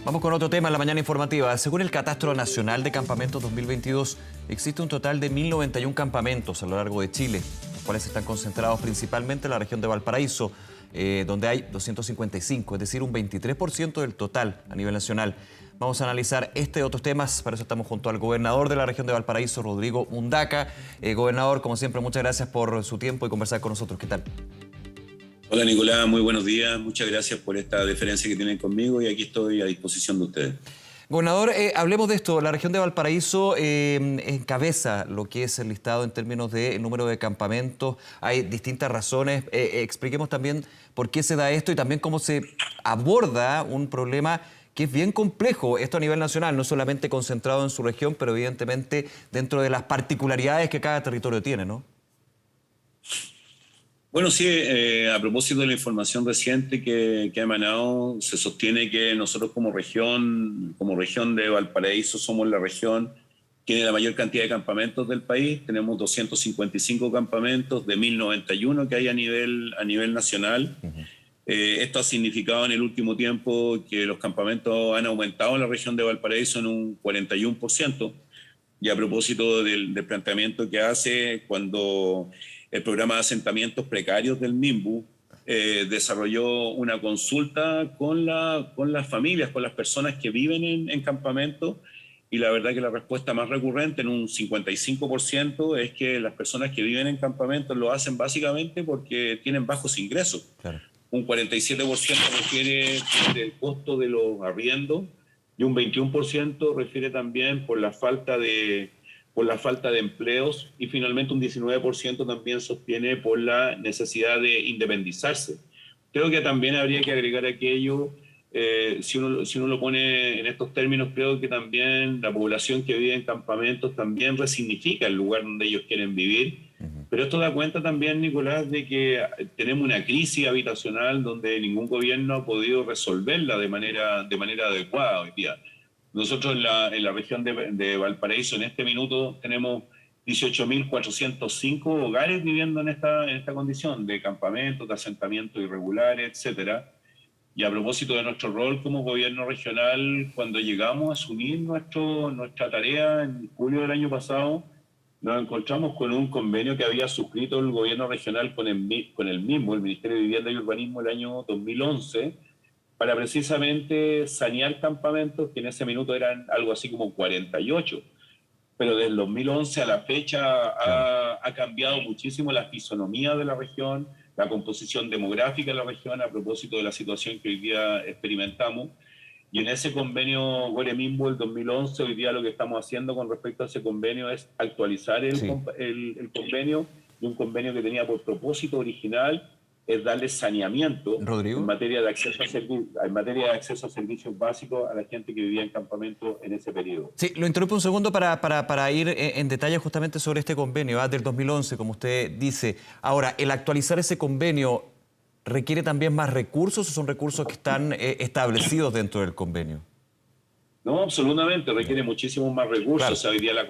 Vamos con otro tema en la mañana informativa. Según el Catastro Nacional de Campamentos 2022, existe un total de 1.091 campamentos a lo largo de Chile, los cuales están concentrados principalmente en la región de Valparaíso, donde hay 255, es decir, un 23% del total a nivel nacional. Vamos a analizar este y otros temas, para eso estamos junto al gobernador de la región de Valparaíso, Rodrigo Mundaca. Gobernador, como siempre, muchas gracias por su tiempo y conversar con nosotros. ¿Qué tal? Hola Nicolás, muy buenos días. Muchas gracias por esta deferencia que tienen conmigo y aquí estoy a disposición de ustedes. Gobernador, hablemos de esto. La región de Valparaíso encabeza lo que es el listado en términos de número de campamentos. Hay distintas razones. Expliquemos también por qué se da esto y también cómo se aborda un problema que es bien complejo, esto a nivel nacional, no solamente concentrado en su región, pero evidentemente dentro de las particularidades que cada territorio tiene, ¿no? Bueno, sí, a propósito de la información reciente que ha emanado, se sostiene que nosotros como región de Valparaíso somos la región que tiene la mayor cantidad de campamentos del país. Tenemos 255 campamentos de 1.091 que hay a nivel nacional. Esto ha significado en el último tiempo que los campamentos han aumentado en la región de Valparaíso en un 41%. Y a propósito del planteamiento que hace cuando el programa de asentamientos precarios del MIMBU desarrolló una consulta con las familias, con las personas que viven en campamentos, y la verdad que la respuesta más recurrente, en un 55%, es que las personas que viven en campamentos lo hacen básicamente porque tienen bajos ingresos. Claro. Un 47% refiere del costo de los arriendos y un 21% refiere también por la falta de empleos, y finalmente un 19% también sostiene por la necesidad de independizarse. Creo que también habría que agregar aquello, si uno lo pone en estos términos, creo que también la población que vive en campamentos también resignifica el lugar donde ellos quieren vivir. Pero esto da cuenta también, Nicolás, de que tenemos una crisis habitacional donde ningún gobierno ha podido resolverla de manera adecuada hoy día. Nosotros en la región de Valparaíso en este minuto tenemos 18.405 hogares viviendo en esta condición de campamentos, de asentamientos irregulares, etcétera. Y a propósito de nuestro rol como gobierno regional, cuando llegamos a asumir nuestra tarea en julio del año pasado, nos encontramos con un convenio que había suscrito el gobierno regional con el mismo, el Ministerio de Vivienda y Urbanismo, el año 2011, para precisamente sanear campamentos que en ese minuto eran algo así como 48. Pero desde el 2011 a la fecha ha cambiado muchísimo la fisonomía de la región, la composición demográfica de la región a propósito de la situación que hoy día experimentamos. Y en ese convenio Gore-Mimbo del 2011, hoy día lo que estamos haciendo con respecto a ese convenio es actualizar el convenio, y un convenio que tenía por propósito original es darle saneamiento en materia de acceso a servicios básicos a la gente que vivía en campamento en ese periodo. Sí, lo interrumpo un segundo para ir en detalle justamente sobre este convenio del 2011, como usted dice. Ahora, el actualizar ese convenio, ¿requiere también más recursos o son recursos que están establecidos dentro del convenio? No, absolutamente, requiere muchísimos más recursos. Claro. Hoy día la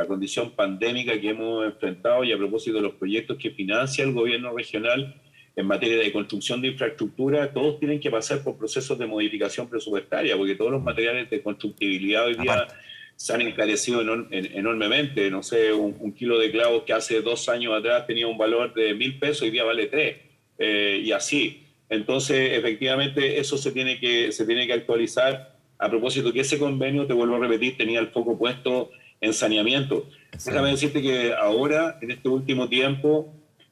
condición pandémica que hemos enfrentado, y a propósito de los proyectos que financia el gobierno regional en materia de construcción de infraestructura, todos tienen que pasar por procesos de modificación presupuestaria, porque todos los materiales de constructibilidad hoy día se han encarecido enormemente. No sé, un kilo de clavos que hace 2 años atrás tenía un valor de 1.000 pesos, hoy día vale 3, y así. Entonces, efectivamente, eso se tiene que actualizar. A propósito que ese convenio, te vuelvo a repetir, tenía el foco puesto en saneamiento. Sí. Déjame decirte que ahora, en este último tiempo,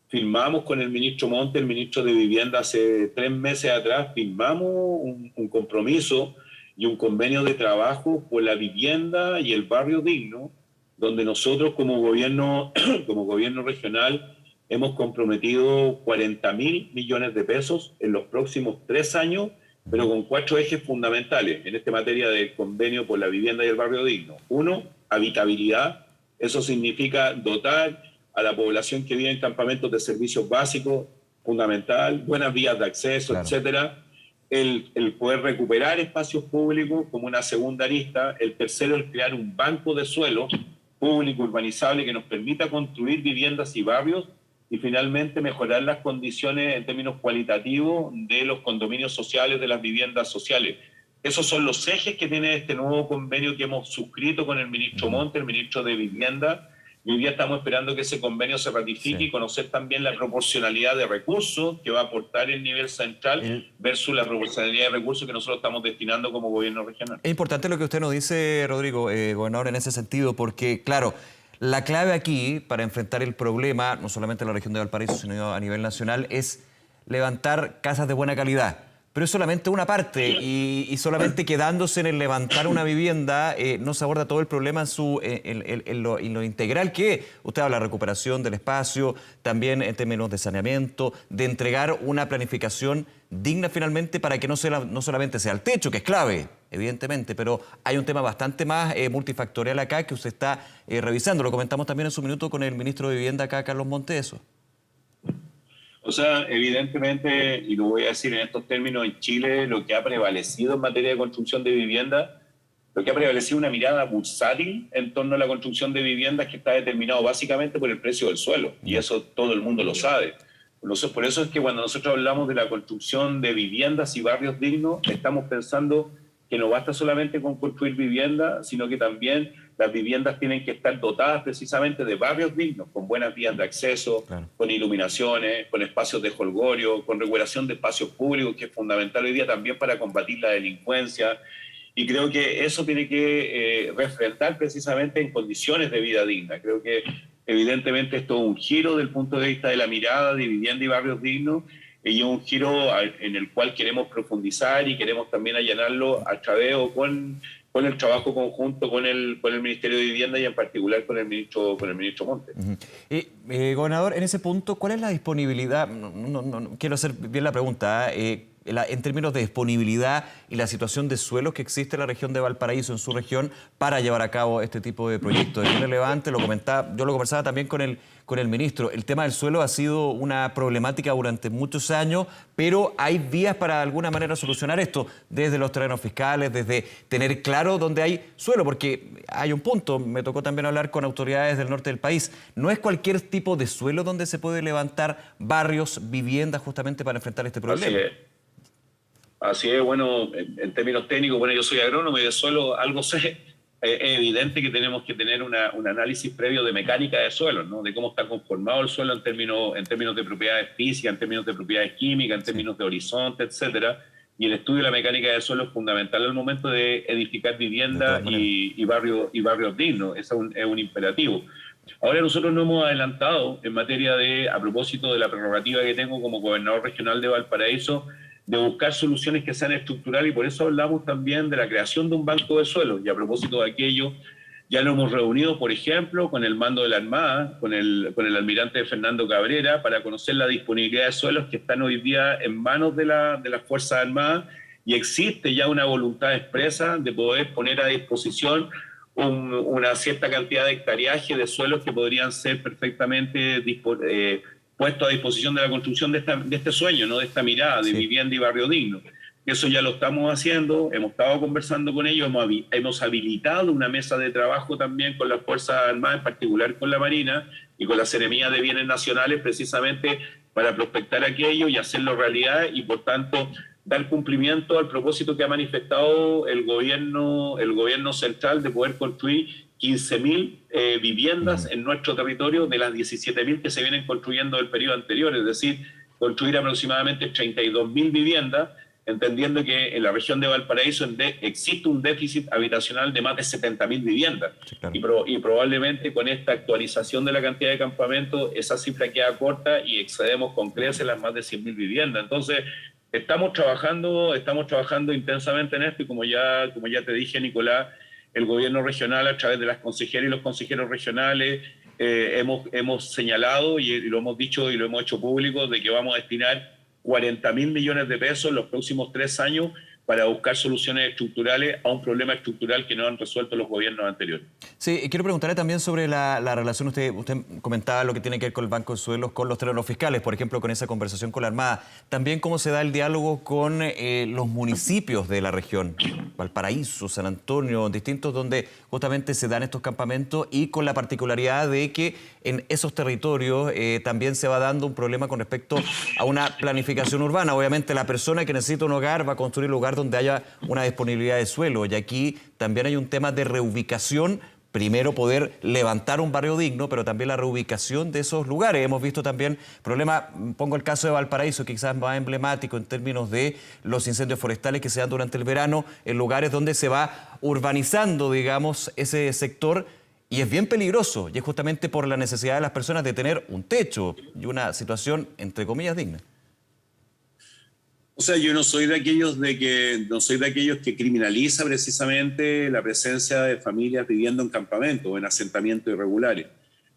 firmamos con el ministro Monte, el ministro de Vivienda, hace 3 meses atrás, firmamos un compromiso y un convenio de trabajo por la vivienda y el barrio digno, donde nosotros como gobierno regional hemos comprometido 40.000 millones de pesos en los próximos 3 años, pero con 4 ejes fundamentales en esta materia del convenio por la vivienda y el barrio digno. 1, habitabilidad. Eso significa dotar a la población que vive en campamentos de servicios básicos, fundamental, buenas vías de acceso, claro, etcétera. El poder recuperar espacios públicos como una segunda lista. El tercero, el crear un banco de suelo público urbanizable que nos permita construir viviendas y barrios. Y finalmente mejorar las condiciones en términos cualitativos de los condominios sociales, de las viviendas sociales. Esos son los ejes que tiene este nuevo convenio que hemos suscrito con el ministro Monte, el ministro de Vivienda, y hoy día estamos esperando que ese convenio se ratifique y conocer también la proporcionalidad de recursos que va a aportar el nivel central versus la proporcionalidad de recursos que nosotros estamos destinando como gobierno regional. Es importante lo que usted nos dice, Rodrigo, gobernador, en ese sentido, porque, claro, la clave aquí para enfrentar el problema, no solamente en la región de Valparaíso, sino a nivel nacional, es levantar casas de buena calidad. Pero es solamente una parte y solamente quedándose en el levantar una vivienda no se aborda todo el problema en lo integral que es. Usted habla de recuperación del espacio, también en términos de saneamiento, de entregar una planificación digna finalmente para que no solamente sea el techo, que es clave, evidentemente, pero hay un tema bastante más multifactorial acá que usted está revisando. Lo comentamos también en su minuto con el ministro de Vivienda acá, Carlos Montes. O sea, evidentemente, y lo voy a decir en estos términos, en Chile lo que ha prevalecido en materia de construcción de vivienda, lo que ha prevalecido una mirada bursátil en torno a la construcción de viviendas que está determinado básicamente por el precio del suelo, y eso todo el mundo lo sabe. Por eso es que cuando nosotros hablamos de la construcción de viviendas y barrios dignos, estamos pensando que no basta solamente con construir viviendas, sino que también las viviendas tienen que estar dotadas precisamente de barrios dignos, con buenas vías de acceso, con iluminaciones, con espacios de jolgorio, con regulación de espacios públicos, que es fundamental hoy día también para combatir la delincuencia. Y creo que eso tiene que refrentar precisamente en condiciones de vida digna. Creo que evidentemente esto es un giro del punto de vista de la mirada de vivienda y barrios dignos, y es un giro en el cual queremos profundizar y queremos también allanarlo a través o con el trabajo conjunto con el Ministerio de Vivienda y en particular con el ministro Montes. Gobernador, en ese punto, ¿cuál es la disponibilidad? No quiero hacer bien la pregunta, en términos de disponibilidad y la situación de suelos que existe en la región de Valparaíso, en su región, para llevar a cabo este tipo de proyectos. Es muy relevante, yo lo conversaba también con el ministro. El tema del suelo ha sido una problemática durante muchos años, pero hay vías para de alguna manera solucionar esto, desde los terrenos fiscales, desde tener claro dónde hay suelo, porque hay un punto, me tocó también hablar con autoridades del norte del país, no es cualquier tipo de suelo donde se puede levantar barrios, viviendas, justamente para enfrentar este problema. Así es, bueno, en términos técnicos, bueno, yo soy agrónomo y de suelo algo sé. Es evidente que tenemos que tener un análisis previo de mecánica de suelo, ¿no? De cómo está conformado el suelo en términos de propiedades físicas, en términos de propiedades químicas, en términos de horizonte, etcétera. Y el estudio de la mecánica de suelo es fundamental al momento de edificar viviendas y barrios dignos. Eso es un imperativo. Ahora nosotros nos hemos adelantado en materia a propósito de la prerrogativa que tengo como gobernador regional de Valparaíso, de buscar soluciones que sean estructurales, y por eso hablamos también de la creación de un banco de suelos. Y a propósito de aquello, ya lo hemos reunido, por ejemplo, con el mando de la Armada, con el almirante Fernando Cabrera, para conocer la disponibilidad de suelos que están hoy día en manos de las Fuerzas Armadas, y existe ya una voluntad expresa de poder poner a disposición una cierta cantidad de hectareaje de suelos que podrían ser perfectamente puesto a disposición de la construcción de este sueño, ¿no? De esta mirada de vivienda y barrio digno. Eso ya lo estamos haciendo, hemos estado conversando con ellos, hemos habilitado una mesa de trabajo también con las Fuerzas Armadas, en particular con la Marina y con la Seremía de Bienes Nacionales, precisamente para prospectar aquello y hacerlo realidad, y por tanto dar cumplimiento al propósito que ha manifestado el gobierno central de poder construir 15.000 viviendas en nuestro territorio de las 17.000 que se vienen construyendo del periodo anterior, es decir, construir aproximadamente 32.000 viviendas, entendiendo que en la región de Valparaíso existe un déficit habitacional de más de 70.000 viviendas. Sí, claro. Y probablemente con esta actualización de la cantidad de campamentos, esa cifra queda corta y excedemos con creces las más de 100.000 viviendas. Entonces, estamos trabajando intensamente en esto, y como ya te dije, Nicolás, el gobierno regional, a través de las consejeras y los consejeros regionales, hemos señalado y lo hemos dicho y lo hemos hecho público, de que vamos a destinar 40.000 millones de pesos en los próximos 3 años para buscar soluciones estructurales a un problema estructural que no han resuelto los gobiernos anteriores. Sí, quiero preguntarle también sobre la relación, usted comentaba lo que tiene que ver con el Banco de Suelos, con los terrenos fiscales, por ejemplo, con esa conversación con la Armada. También cómo se da el diálogo con los municipios de la región. Valparaíso, San Antonio, distintos donde justamente se dan estos campamentos y con la particularidad de que en esos territorios también se va dando un problema con respecto a una planificación urbana. Obviamente la persona que necesita un hogar va a construir un lugar donde haya una disponibilidad de suelo y aquí también hay un tema de reubicación. Primero poder levantar un barrio digno, pero también la reubicación de esos lugares. Hemos visto también problemas, pongo el caso de Valparaíso, quizás más emblemático en términos de los incendios forestales que se dan durante el verano, en lugares donde se va urbanizando, digamos, ese sector, y es bien peligroso, y es justamente por la necesidad de las personas de tener un techo y una situación, entre comillas, digna. O sea, yo no soy de aquellos que criminaliza precisamente la presencia de familias viviendo en campamentos o en asentamientos irregulares.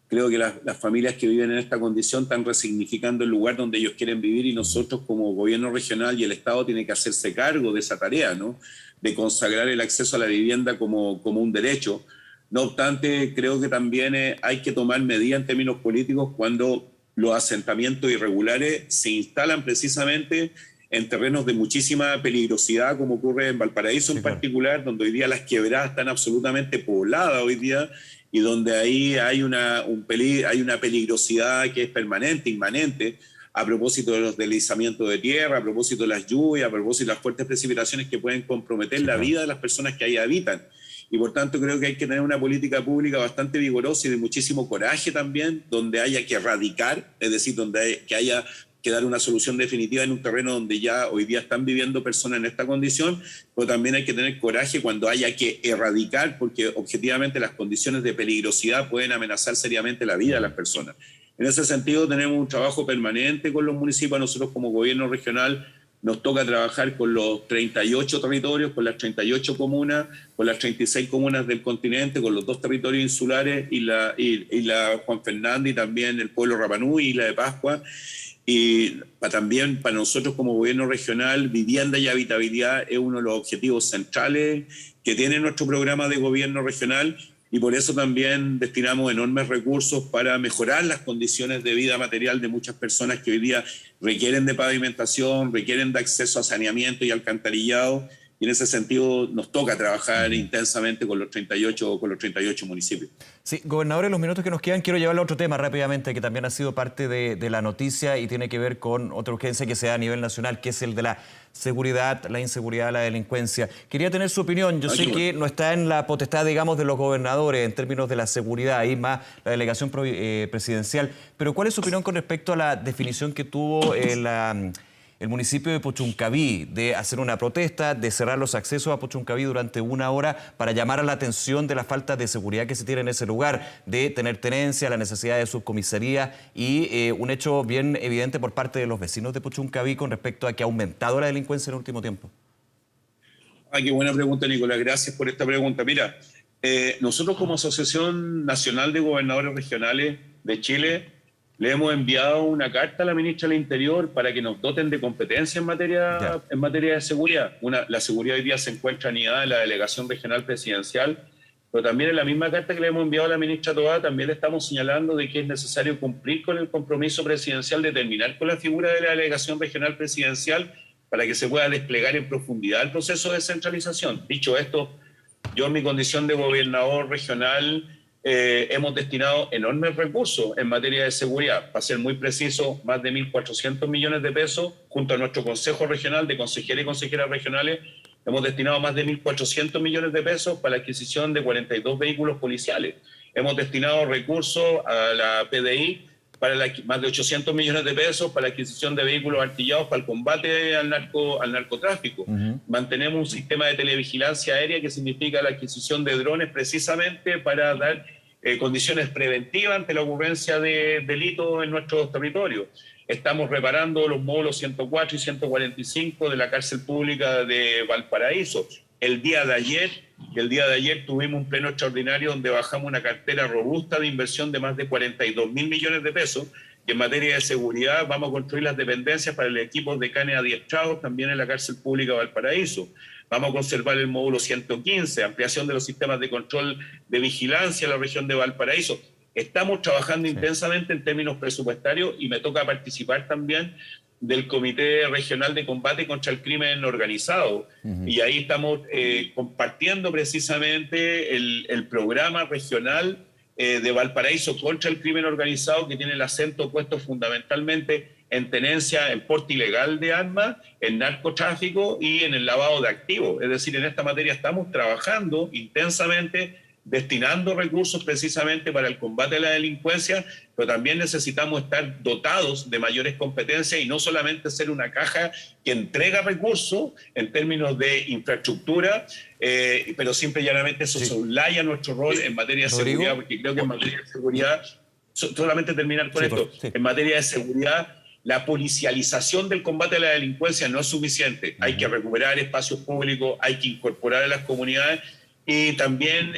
Creo que las familias que viven en esta condición están resignificando el lugar donde ellos quieren vivir y nosotros como gobierno regional y el Estado tiene que hacerse cargo de esa tarea, ¿no? De consagrar el acceso a la vivienda como un derecho. No obstante, creo que también hay que tomar medidas en términos políticos cuando los asentamientos irregulares se instalan precisamente en terrenos de muchísima peligrosidad, como ocurre en Valparaíso en particular, donde hoy día las quebradas están absolutamente pobladas hoy día y donde ahí hay una peligrosidad que es permanente, inmanente, a propósito de los deslizamientos de tierra, a propósito de las lluvias, a propósito de las fuertes precipitaciones que pueden comprometer la vida de las personas que ahí habitan. Y por tanto creo que hay que tener una política pública bastante vigorosa y de muchísimo coraje también, donde haya que erradicar, es decir, que haya que dar una solución definitiva en un terreno donde ya hoy día están viviendo personas en esta condición, pero también hay que tener coraje cuando haya que erradicar, porque objetivamente las condiciones de peligrosidad pueden amenazar seriamente la vida de las personas. En ese sentido tenemos un trabajo permanente con los municipios. Nosotros como gobierno regional nos toca trabajar con los 38 territorios, con las 38 comunas, con las 36 comunas del continente, con los 2 territorios insulares y la Juan Fernández y también el pueblo Rapa Nui y la de Pascua. Y también para nosotros como gobierno regional, vivienda y habitabilidad es uno de los objetivos centrales que tiene nuestro programa de gobierno regional y por eso también destinamos enormes recursos para mejorar las condiciones de vida material de muchas personas que hoy día requieren de pavimentación, requieren de acceso a saneamiento y alcantarillado. Y en ese sentido nos toca trabajar intensamente con los 38 municipios. Sí, gobernador, en los minutos que nos quedan quiero llevarle a otro tema rápidamente que también ha sido parte de la noticia y tiene que ver con otra urgencia que se da a nivel nacional, que es el de la seguridad, la inseguridad, la delincuencia. Quería tener su opinión. Yo sé que no está en la potestad, digamos, de los gobernadores en términos de la seguridad, ahí más la delegación presidencial, pero ¿cuál es su opinión con respecto a la definición que tuvo el municipio de Puchuncaví de hacer una protesta, de cerrar los accesos a Puchuncaví durante 1 hora para llamar a la atención de la falta de seguridad que se tiene en ese lugar, de tener tenencia, la necesidad de subcomisaría y un hecho bien evidente por parte de los vecinos de Puchuncaví con respecto a que ha aumentado la delincuencia en el último tiempo? Qué buena pregunta, Nicolás. Gracias por esta pregunta. Mira, nosotros como Asociación Nacional de Gobernadores Regionales de Chile le hemos enviado una carta a la ministra del Interior para que nos doten de competencia en materia de seguridad. La seguridad hoy día se encuentra anidada en la Delegación Regional Presidencial, pero también en la misma carta que le hemos enviado a la ministra Toá también le estamos señalando de que es necesario cumplir con el compromiso presidencial de terminar con la figura de la Delegación Regional Presidencial para que se pueda desplegar en profundidad el proceso de descentralización. Dicho esto, yo en mi condición de gobernador regional hemos destinado enormes recursos en materia de seguridad. Para ser muy preciso, más de 1.400 millones de pesos, junto a nuestro Consejo Regional de Consejeras y Consejeras Regionales, hemos destinado más de 1.400 millones de pesos para la adquisición de 42 vehículos policiales. Hemos destinado recursos a la PDI para más de 800 millones de pesos para la adquisición de vehículos artillados para el combate al narcotráfico. Mantenemos un sistema de televigilancia aérea que significa la adquisición de drones precisamente para dar condiciones preventivas ante la ocurrencia de delitos en nuestros territorios. Estamos reparando los módulos 104 y 145 de la cárcel pública de Valparaíso. El día de ayer tuvimos un pleno extraordinario donde bajamos una cartera robusta de inversión de más de 42.000 millones de pesos. Y en materia de seguridad vamos a construir las dependencias para el equipo de canes adiestrados también en la cárcel pública de Valparaíso. Vamos a conservar el módulo 115, ampliación de los sistemas de control de vigilancia en la región de Valparaíso. Estamos trabajando intensamente en términos presupuestarios y me toca participar también del Comité Regional de Combate contra el Crimen Organizado. Y ahí estamos compartiendo precisamente el programa regional de Valparaíso contra el crimen organizado, que tiene el acento puesto fundamentalmente en tenencia, en porte ilegal de armas, en narcotráfico y en el lavado de activos. Es decir, en esta materia estamos trabajando intensamente, destinando recursos precisamente para el combate a la delincuencia, pero también necesitamos estar dotados de mayores competencias y no solamente ser una caja que entrega recursos en términos de infraestructura, pero simple y llanamente eso soslaya nuestro rol en materia de seguridad, porque creo que en materia de seguridad, solamente terminar con esto, en materia de seguridad, la policialización del combate a la delincuencia no es suficiente. Hay que recuperar espacios públicos, hay que incorporar a las comunidades. Y también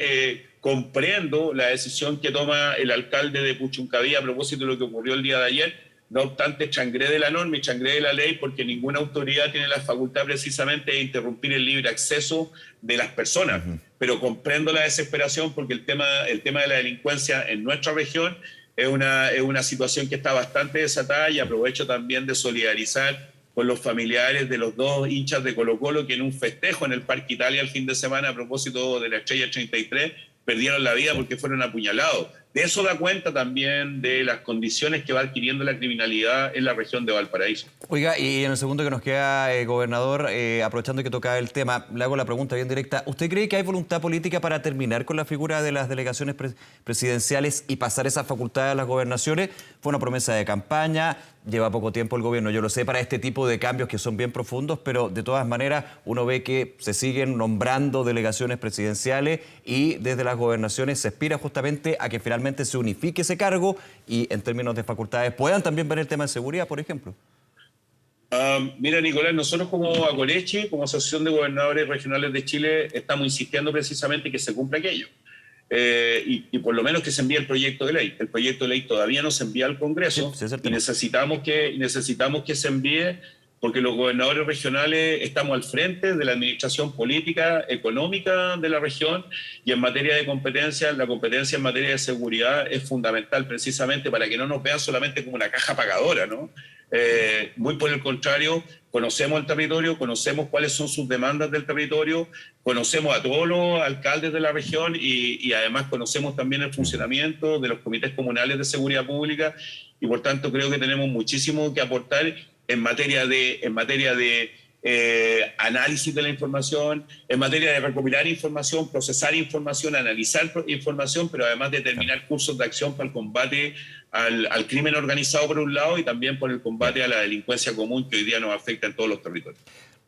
comprendo la decisión que toma el alcalde de Puchuncaví a propósito de lo que ocurrió el día de ayer. No obstante, changré de la norma y changré de la ley, porque ninguna autoridad tiene la facultad precisamente de interrumpir el libre acceso de las personas. Pero comprendo la desesperación, porque el tema de la delincuencia en nuestra región es una situación que está bastante desatada, y aprovecho también de solidarizar con los familiares de los dos hinchas de Colo-Colo que en un festejo en el Parque Italia el fin de semana a propósito de la Estrella 33 perdieron la vida porque fueron apuñalados. De eso da cuenta también de las condiciones que va adquiriendo la criminalidad en la región de Valparaíso. Oiga, y en el segundo que nos queda, gobernador, aprovechando que tocaba el tema, le hago la pregunta bien directa. ¿Usted cree que hay voluntad política para terminar con la figura de las delegaciones presidenciales y pasar esas facultades a las gobernaciones? Fue una promesa de campaña, lleva poco tiempo el gobierno, yo lo sé, para este tipo de cambios que son bien profundos, pero de todas maneras uno ve que se siguen nombrando delegaciones presidenciales y desde las gobernaciones se aspira justamente a que finalmente se unifique ese cargo y en términos de facultades puedan también ver el tema de seguridad, por ejemplo. Mira, Nicolás, nosotros como Acoleche, como Asociación de Gobernadores Regionales de Chile, estamos insistiendo precisamente que se cumpla aquello. Y por lo menos que se envíe el proyecto de ley. El proyecto de ley todavía no se envía al Congreso, y necesitamos que se envíe, porque los gobernadores regionales estamos al frente de la administración política, económica de la región, y en materia de competencia, la competencia en materia de seguridad es fundamental precisamente para que no nos vean solamente como una caja pagadora, ¿no? Muy por el contrario, conocemos el territorio, conocemos cuáles son sus demandas del territorio, conocemos a todos los alcaldes de la región y además conocemos también el funcionamiento de los comités comunales de seguridad pública, y por tanto creo que tenemos muchísimo que aportar en materia de análisis de la información, en materia de recopilar información, procesar información, analizar información, pero además determinar cursos de acción para el combate al crimen organizado por un lado y también por el combate a la delincuencia común que hoy día nos afecta en todos los territorios.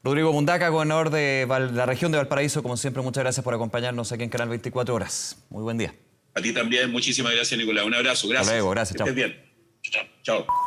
Rodrigo Mundaca, gobernador de la región de Valparaíso, como siempre, muchas gracias por acompañarnos aquí en Canal 24 Horas. Muy buen día. A ti también, muchísimas gracias, Nicolás. Un abrazo, gracias. Hasta luego, gracias. Que estés bien. Chao.